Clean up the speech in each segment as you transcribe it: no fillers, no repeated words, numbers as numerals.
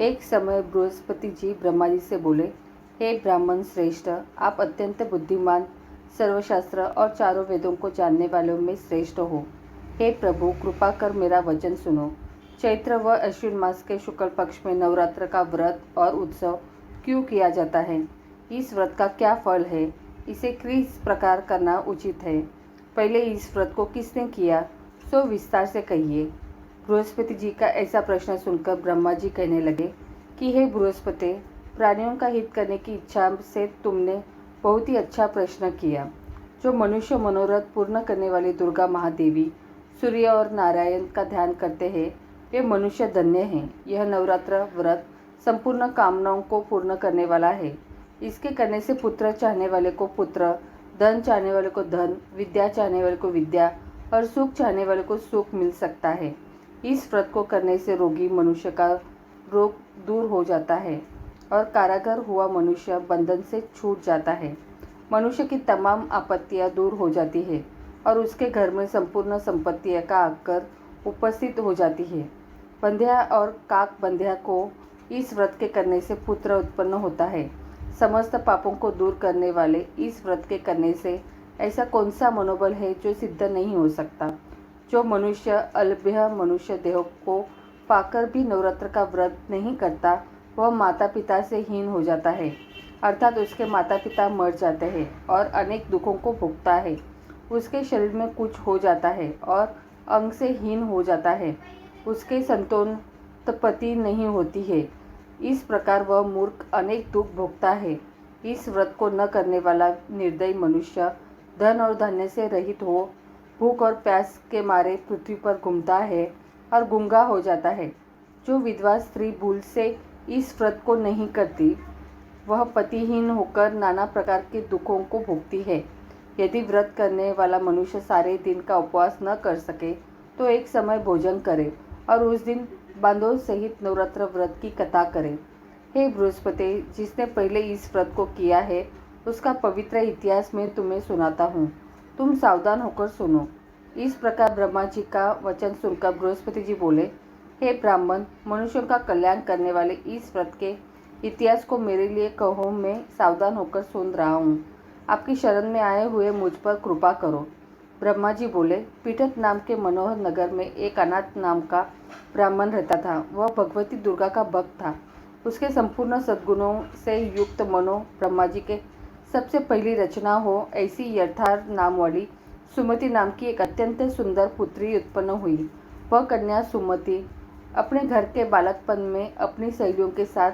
एक समय बृहस्पति जी ब्रह्मा जी से बोले, हे ब्राह्मण श्रेष्ठ, आप अत्यंत बुद्धिमान, सर्वशास्त्र और चारों वेदों को जानने वालों में श्रेष्ठ हो। हे प्रभु, कृपा कर मेरा वचन सुनो। चैत्र व अश्विन मास के शुक्ल पक्ष में नवरात्र का व्रत और उत्सव क्यों किया जाता है? इस व्रत का क्या फल है? इसे किस प्रकार करना उचित है? पहले इस व्रत को किसने किया, सो विस्तार से कहिए। बृहस्पति जी का ऐसा प्रश्न सुनकर ब्रह्मा जी कहने लगे कि हे बृहस्पति, प्राणियों का हित करने की इच्छा से तुमने बहुत ही अच्छा प्रश्न किया। जो मनुष्य मनोरथ पूर्ण करने वाली दुर्गा महादेवी, सूर्य और नारायण का ध्यान करते हैं, वे मनुष्य धन्य हैं। यह नवरात्र व्रत संपूर्ण कामनाओं को पूर्ण करने वाला है। इसके करने से पुत्र चाहने वाले को पुत्र, धन चाहने वाले को धन, विद्या चाहने वाले को विद्या और सुख चाहने वाले को सुख मिल सकता है। इस व्रत को करने से रोगी मनुष्य का रोग दूर हो जाता है और कारागर हुआ मनुष्य बंधन से छूट जाता है। मनुष्य की तमाम आपत्तियां दूर हो जाती है और उसके घर में संपूर्ण संपत्तियां का आकर उपस्थित हो जाती है। बंध्या और काक बंध्या को इस व्रत के करने से पुत्र उत्पन्न होता है। समस्त पापों को दूर करने वाले इस व्रत के करने से ऐसा कौन सा मनोबल है जो सिद्ध नहीं हो सकता। जो मनुष्य अल्भ्य मनुष्य देह को पाकर भी नवरात्र का व्रत नहीं करता, वह माता पिता से हीन हो जाता है, अर्थात उसके माता पिता मर जाते हैं और अनेक दुखों को भोगता है। उसके शरीर में कुछ हो जाता है और अंग से हीन हो जाता है। उसके संतानोत्पत्ति नहीं होती है। इस प्रकार वह मूर्ख अनेक दुख भोगता है। इस व्रत को न करने वाला निर्दयी मनुष्य धन और धान्य से रहित हो भूख और प्यास के मारे पृथ्वी पर घूमता है और गूंगा हो जाता है। जो विधवा स्त्री भूल से इस व्रत को नहीं करती, वह पतिहीन होकर नाना प्रकार के दुखों को भोगती है। यदि व्रत करने वाला मनुष्य सारे दिन का उपवास न कर सके तो एक समय भोजन करे और उस दिन बांधों सहित नवरात्र व्रत की कथा करे। हे बृहस्पति, जिसने पहले इस व्रत को किया है, उसका पवित्र इतिहास मैं तुम्हें सुनाता हूँ। तुम सावधान होकर सुनो। इस प्रकार ब्रह्मा जी का वचन सुनकर बृहस्पति जी बोले, हे ब्राह्मण, मनुष्यों का कल्याण करने वाले इस व्रत के इतिहास को मेरे लिए कहो, मैं सावधान होकर सुन रहा हूँ। आपकी शरण में आए हुए मुझ पर कृपा करो। ब्रह्मा जी बोले, पीठत नाम के मनोहर नगर में एक अनाथ नाम का ब्राह्मण रहता था। वह भगवती दुर्गा का भक्त था। उसके संपूर्ण सद्गुणों से युक्त मनो ब्रह्मा जी के सबसे पहली रचना हो ऐसी यथार्थ नाम वाली सुमति नाम की एक अत्यंत सुंदर पुत्री उत्पन्न हुई। वह कन्या सुमति अपने घर के बालकपन में अपनी सहेलियों के साथ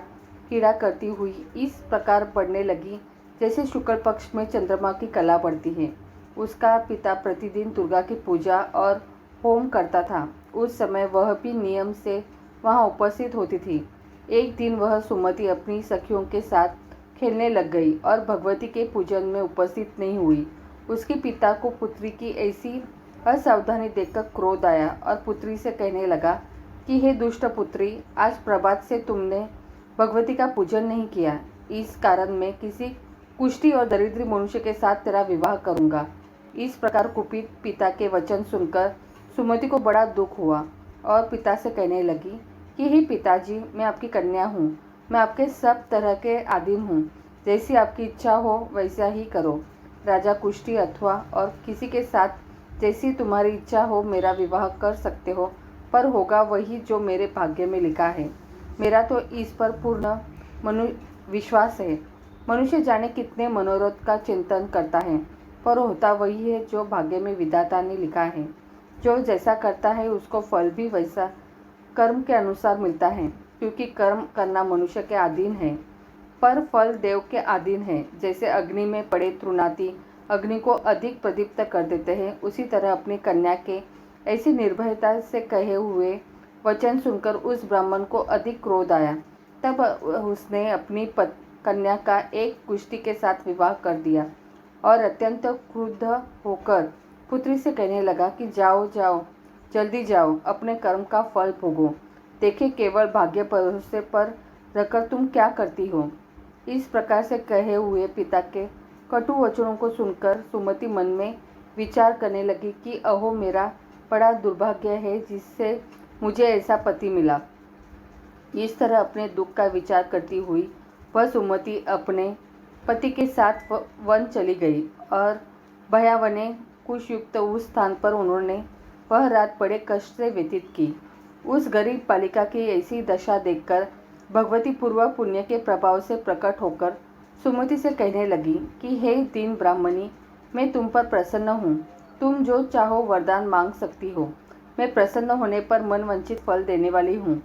क्रीड़ा करती हुई इस प्रकार बढ़ने लगी जैसे शुक्ल पक्ष में चंद्रमा की कला बढ़ती है। उसका पिता प्रतिदिन दुर्गा की पूजा और होम करता था। उस समय वह भी नियम से वहां उपस्थित होती थी। एक दिन वह सुमति अपनी सखियों के साथ खेलने लग गई और भगवती के पूजन में उपस्थित नहीं हुई। उसके पिता को पुत्री की ऐसी असावधानी देखकर क्रोध आया और पुत्री से कहने लगा कि हे दुष्ट पुत्री, आज प्रभात से तुमने भगवती का पूजन नहीं किया। इस कारण मैं किसी कुष्ठी और दरिद्री मनुष्य के साथ तेरा विवाह करूंगा। इस प्रकार कुपित पिता के वचन सुनकर सुमति को बड़ा दुख हुआ और पिता से कहने लगी कि हे पिताजी, मैं आपकी कन्या हूँ। मैं आपके सब तरह के अधीन हूँ। जैसी आपकी इच्छा हो वैसा ही करो। राजा कुष्ठी अथवा और किसी के साथ जैसी तुम्हारी इच्छा हो मेरा विवाह कर सकते हो, पर होगा वही जो मेरे भाग्य में लिखा है। मेरा तो इस पर पूर्ण विश्वास है। मनुष्य जाने कितने मनोरथ का चिंतन करता है, पर होता वही है जो भाग्य में विधाता ने लिखा है। जो जैसा करता है उसको फल भी वैसा कर्म के अनुसार मिलता है, क्योंकि कर्म करना मनुष्य के अधीन है, पर फल देव के अधीन है। जैसे अग्नि में पड़े तृणाती अग्नि को अधिक प्रदीप्त कर देते हैं, उसी तरह अपनी कन्या के ऐसी निर्भयता से कहे हुए वचन सुनकर उस ब्राह्मण को अधिक क्रोध आया। तब उसने अपनी कन्या का एक कुष्ठी के साथ विवाह कर दिया और अत्यंत क्रुद्ध होकर पुत्री से कहने लगा कि जाओ जाओ, जल्दी जाओ, अपने कर्म का फल भोगो। देखे केवल भाग्य भरोसे पर रखकर तुम क्या करती हो। इस प्रकार से कहे हुए पिता के कटु वचनों को सुनकर सुमति मन में विचार करने लगी कि अहो, मेरा बड़ा दुर्भाग्य है जिससे मुझे ऐसा पति मिला। इस तरह अपने दुख का विचार करती हुई वह सुमति अपने पति के साथ वन चली गई और भयावने कुशयुक्त उस स्थान पर उन्होंने वह रात बड़े कष्ट से व्यतीत की। उस गरीब बालिका की ऐसी दशा देखकर भगवती पूर्व पुण्य के प्रभाव से प्रकट होकर सुमति से कहने लगी कि हे दीन ब्राह्मणी, मैं तुम पर प्रसन्न हूँ। तुम जो चाहो वरदान मांग सकती हो। मैं प्रसन्न होने पर मन वंचित फल देने वाली हूँ।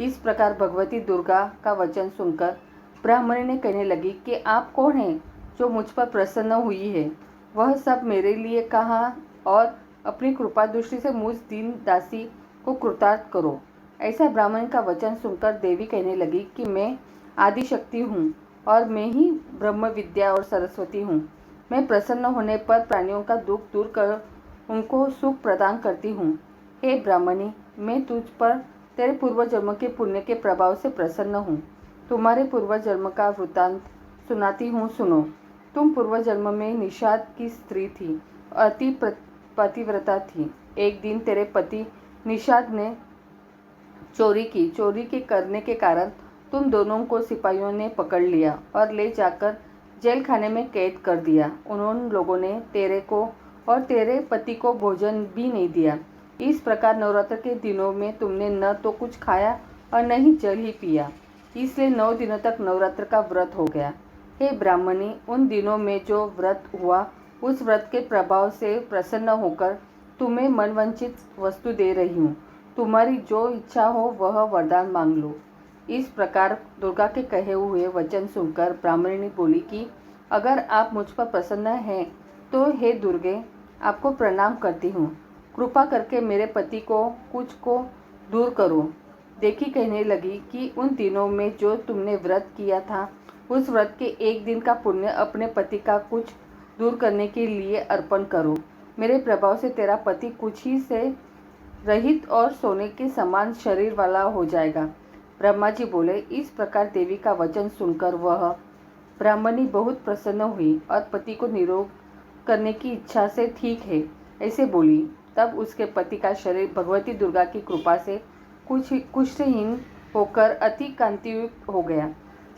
इस प्रकार भगवती दुर्गा का वचन सुनकर ब्राह्मणी ने कहने लगी कि आप कौन हैं जो मुझ पर प्रसन्न हुई है। वह सब मेरे लिए कहा और अपनी कृपा दृष्टि से मुझ दीन दासी को कृतार्थ करो। ऐसा ब्राह्मण का वचन सुनकर देवी कहने लगी कि मैं आदिशक्ति हूँ और मैं ही ब्रह्म विद्या और सरस्वती हूँ। मैं प्रसन्न होने पर प्राणियों का दुख दूर कर उनको सुख प्रदान करती हूँ। हे ब्राह्मणी, मैं तुझ पर तेरे पूर्व जन्म के पुण्य के प्रभाव से प्रसन्न हूँ। तुम्हारे पूर्व जन्म का वृतांत सुनाती हूँ, सुनो। तुम पूर्व जन्म में निषाद की स्त्री थी, अति पतिव्रता थी। एक दिन तेरे पति निषाद ने चोरी की। चोरी के करने के कारण तुम दोनों को सिपाहियों ने पकड़ लिया और ले जाकर जेल खाने में कैद कर दिया। उन लोगों ने तेरे को और तेरे पति को भोजन भी नहीं दिया। इस प्रकार नवरात्र के दिनों में तुमने न तो कुछ खाया और न ही जल ही पिया। इसलिए 9 दिनों तक नवरात्र का व्रत हो गया। हे ब्राह्मणी, उन दिनों में जो व्रत हुआ उस व्रत के प्रभाव से प्रसन्न होकर तुम्हें मनवंचित वस्तु दे रही हूँ। तुम्हारी जो इच्छा हो वह वरदान मांग लो। इस प्रकार दुर्गा के कहे हुए वचन सुनकर ब्राह्मणी बोली कि अगर आप मुझ पर प्रसन्न हैं तो हे दुर्गे, आपको प्रणाम करती हूँ। कृपा करके मेरे पति को कुछ को दूर करो। देखी कहने लगी कि उन दिनों में जो तुमने व्रत किया था उस व्रत के एक दिन का पुण्य अपने पति का कुछ दूर करने के लिए अर्पण करो। मेरे प्रभाव से तेरा पति कुछ ही से रहित और सोने के समान शरीर वाला हो जाएगा। ब्रह्मा जी बोले। इस प्रकार देवी का वचन सुनकर वह ब्राह्मणी बहुत प्रसन्न हुई और पति को निरोग करने की इच्छा से ठीक है ऐसे बोली। तब उसके पति का शरीर भगवती दुर्गा की कृपा से कुष्ठहीन होकर अति कांतियुक्त हो गया,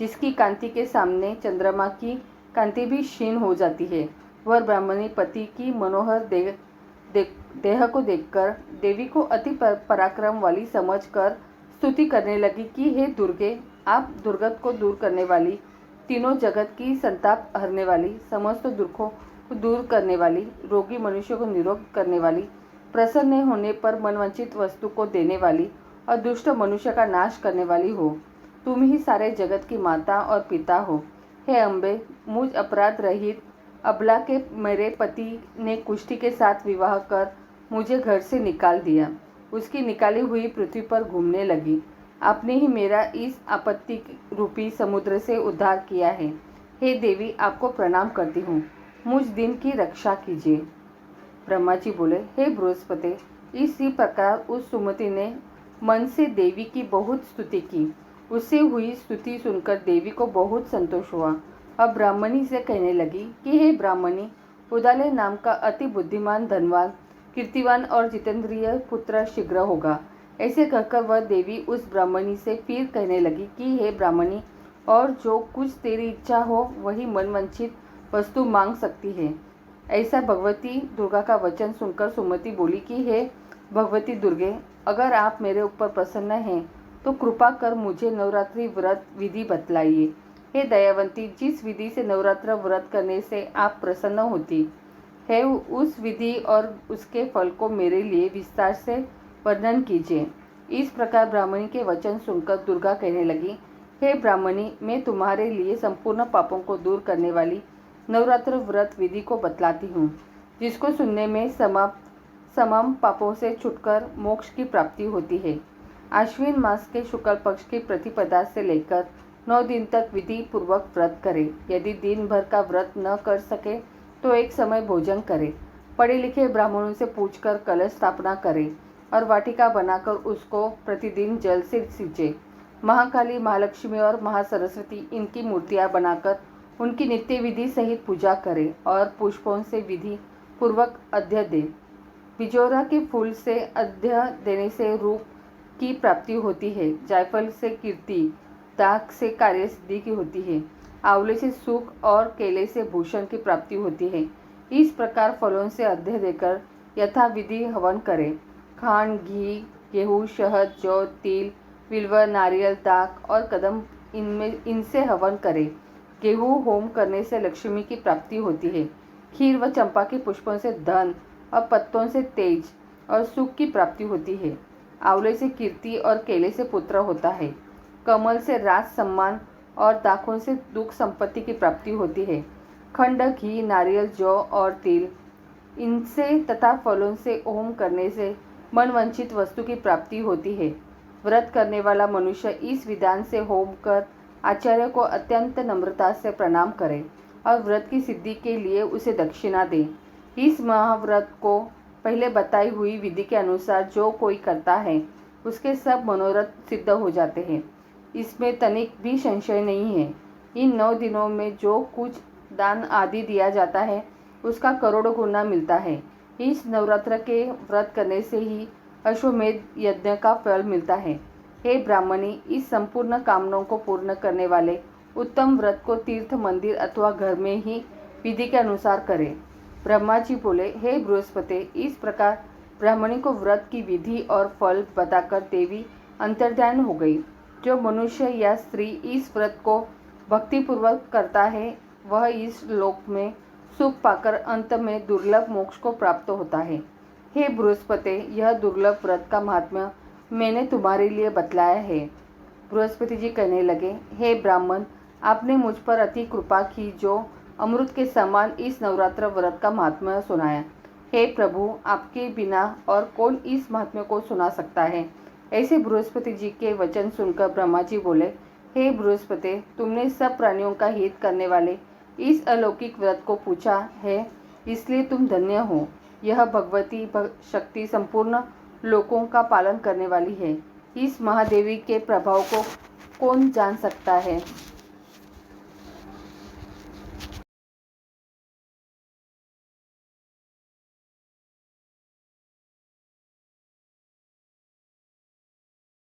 जिसकी कांति के सामने चंद्रमा की कांति भी क्षीण हो जाती है। वह ब्राह्मणी पति की मनोहर देह को देखकर देवी को अति पराक्रम वाली समझकर स्तुति करने लगी कि हे दुर्गे, आप दुर्गत को दूर करने वाली, तीनों जगत की संताप हरने वाली, समस्त दुखों को दूर करने वाली, रोगी मनुष्य को निरोग करने वाली, प्रसन्न होने पर मनवांछित वस्तु को देने वाली और दुष्ट मनुष्य का नाश करने वाली हो। तुम ही सारे जगत की माता और पिता हो। हे अम्बे, मुझ अपराध रहित अबला के मेरे पति ने कुष्ठी के साथ विवाह कर मुझे घर से निकाल दिया। उसकी निकाली हुई पृथ्वी पर घूमने लगी। आपने ही मेरा इस आपत्ति रूपी समुद्र से उद्धार किया है। हे देवी, आपको प्रणाम करती हूँ। मुझ दिन की रक्षा कीजिए। ब्रह्मा जी बोले, हे बृहस्पति, इसी प्रकार उस सुमति ने मन से देवी की बहुत स्तुति की। उससे हुई स्तुति सुनकर देवी को बहुत संतोष हुआ। अब ब्राह्मणी से कहने लगी कि हे ब्राह्मणी, उदालय नाम का अति बुद्धिमान, धनवान, कीर्तिवान और जितेंद्रिय पुत्र शीघ्र होगा। ऐसे कहकर वह देवी उस ब्राह्मणी से फिर कहने लगी कि हे ब्राह्मणी, और जो कुछ तेरी इच्छा हो वही मनवंचित वस्तु मांग सकती है। ऐसा भगवती दुर्गा का वचन सुनकर सुमति बोली कि हे भगवती दुर्गे, अगर आप मेरे ऊपर प्रसन्न हैं तो कृपा कर मुझे नवरात्रि व्रत विधि बतलाइए। हे दयावंती, जिस विधि से नवरात्र व्रत करने से आप प्रसन्न होती है उस विधि और उसके फल को मेरे लिए विस्तार से वर्णन कीजिए। इस प्रकार ब्राह्मणी के वचन सुनकर दुर्गा कहने लगी, हे ब्राह्मणी, मैं तुम्हारे लिए संपूर्ण पापों को दूर करने वाली नवरात्र व्रत विधि को बतलाती हूँ, जिसको सुनने में समाम पापों से छुटकर मोक्ष की प्राप्ति होती है। आश्विन मास के शुक्ल पक्ष की प्रतिपदा से लेकर 9 दिन तक विधि पूर्वक व्रत करें। यदि दिन भर का व्रत न कर सके तो एक समय भोजन करें। पढ़े लिखे ब्राह्मणों से पूछकर कलश स्थापना करें और वाटिका बनाकर उसको प्रतिदिन जल से सींचे। महाकाली, महालक्ष्मी और महासरस्वती इनकी मूर्तियां बनाकर उनकी नित्य विधि सहित पूजा करें और पुष्पों से विधि पूर्वक अर्घ्य दें। बिजोरा के फूल से अर्घ्य देने से रूप की प्राप्ति होती है। जायफल से कीर्ति, दाख से कार्य सिद्धि की होती है। आंवले से सुख और केले से भूषण की प्राप्ति होती है। इस प्रकार फलों से अर्घ्य देकर यथाविधि हवन करें। खांड, घी, गेहूँ, शहद, जौ, तिल, बिल्व, नारियल, दाख और कदम इनसे हवन करें। गेहूँ होम करने से लक्ष्मी की प्राप्ति होती है। खीर व चंपा के पुष्पों से धन और पत्तों से तेज और सुख की प्राप्ति होती है। आंवले से कीर्ति और केले से पुत्र होता है। कमल से राज सम्मान और दाखों से दुख संपत्ति की प्राप्ति होती है। खंड, घी, नारियल, जौ और तिल इनसे तथा फलों से होम करने से मनवंचित वस्तु की प्राप्ति होती है। व्रत करने वाला मनुष्य इस विधान से होम कर आचार्य को अत्यंत नम्रता से प्रणाम करे और व्रत की सिद्धि के लिए उसे दक्षिणा दे। इस महाव्रत को पहले बताई हुई विधि के अनुसार जो कोई करता है उसके सब मनोरथ सिद्ध हो जाते हैं। इसमें तनिक भी संशय नहीं है। इन 9 दिनों में जो कुछ दान आदि दिया जाता है उसका करोड़ों गुना मिलता है। इस नवरात्र के व्रत करने से ही अश्वमेध यज्ञ का फल मिलता है। हे ब्राह्मणी, इस संपूर्ण कामनाओं को पूर्ण करने वाले उत्तम व्रत को तीर्थ, मंदिर अथवा घर में ही विधि के अनुसार करें। ब्रह्मा जी बोले, हे बृहस्पति, इस प्रकार ब्राह्मणी को व्रत की विधि और फल बताकर देवी अंतर्ध्यान हो गई। जो मनुष्य या स्त्री इस व्रत को भक्तिपूर्वक करता है वह इस लोक में सुख पाकर अंत में दुर्लभ मोक्ष को प्राप्त होता है। हे बृहस्पति, यह दुर्लभ व्रत का महात्म्य मैंने तुम्हारे लिए बतलाया है। बृहस्पति जी कहने लगे, हे ब्राह्मण, आपने मुझ पर अति कृपा की जो अमृत के समान इस नवरात्र व्रत का महात्म्य सुनाया। हे प्रभु, आपके बिना और कौन इस महात्म्य को सुना सकता है। ऐसे बृहस्पति जी के वचन सुनकर ब्रह्मा जी बोले, हे बृहस्पति, तुमने सब प्राणियों का हित करने वाले इस अलौकिक व्रत को पूछा है, इसलिए तुम धन्य हो। यह भगवती शक्ति संपूर्ण लोकों का पालन करने वाली है। इस महादेवी के प्रभाव को कौन जान सकता है।